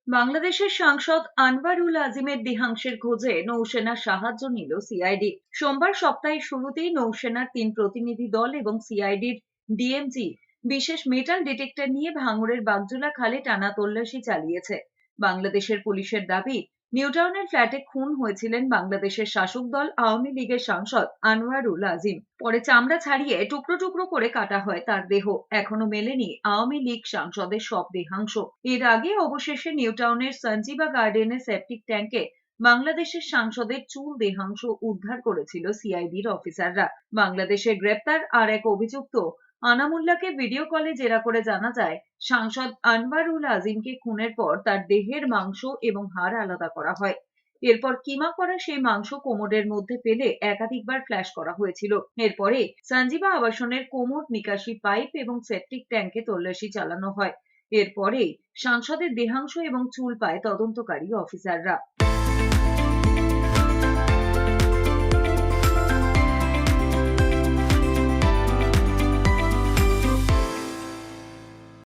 বাংলাদেশের সাংসদ আনওয়ারুল আজিমের দেহাংশের খোঁজে নৌসেনার সাহায্য নিল সিআইডি। সোমবার সপ্তাহের শুরুতেই নৌসেনার 3 প্রতিনিধি দল এবং সিআইডির ডিএমজি বিশেষ মেটাল ডিটেক্টর নিয়ে ভাঙড়ের বাগজোলা খালে টানা তল্লাশি চালিয়েছে। বাংলাদেশের পুলিশের দাবি, নিউটাউনের ফ্ল্যাটে খুন হয়েছিলেন বাংলাদেশের শাসক দল আওয়ামী লীগের সাংসদ আনওয়ারুল আজিম। পরে চামড়া ছাড়িয়ে টুকরো টুকরো করে কাটা হয় তার দেহ। এখনো মেলেনি আওয়ামী লীগ সাংসদের সব দেহাংশ। এর আগে অবশেষে নিউটাউনের সঞ্জীবা গার্ডেনের সেপটিক ট্যাঙ্কে বাংলাদেশের সাংসদের চুল দেহাংশ উদ্ধার করেছিল সিআইডির অফিসাররা। বাংলাদেশে গ্রেপ্তার আর এক অভিযুক্ত আনামুল্লাহকে ভিডিও কলে জেরা করে জানা যায়, সাংসদ আনওয়ারুল আজিমকে খুনের পর তার দেহের মাংস এবং হাড় আলাদা করা হয়। এরপর কিমা করা সেই মাংস কোমরের মধ্যে ফেলে একাধিকবার ফ্ল্যাশ করা হয়েছিল। এরপরে সঞ্জীবা আবাসনের কোমর নিকাশি পাইপ এবং সেপটিক ট্যাঙ্কে তল্লাশি চালানো হয়। এরপরেই সাংসদের দেহাংশ এবং চুল পায় তদন্তকারী অফিসাররা।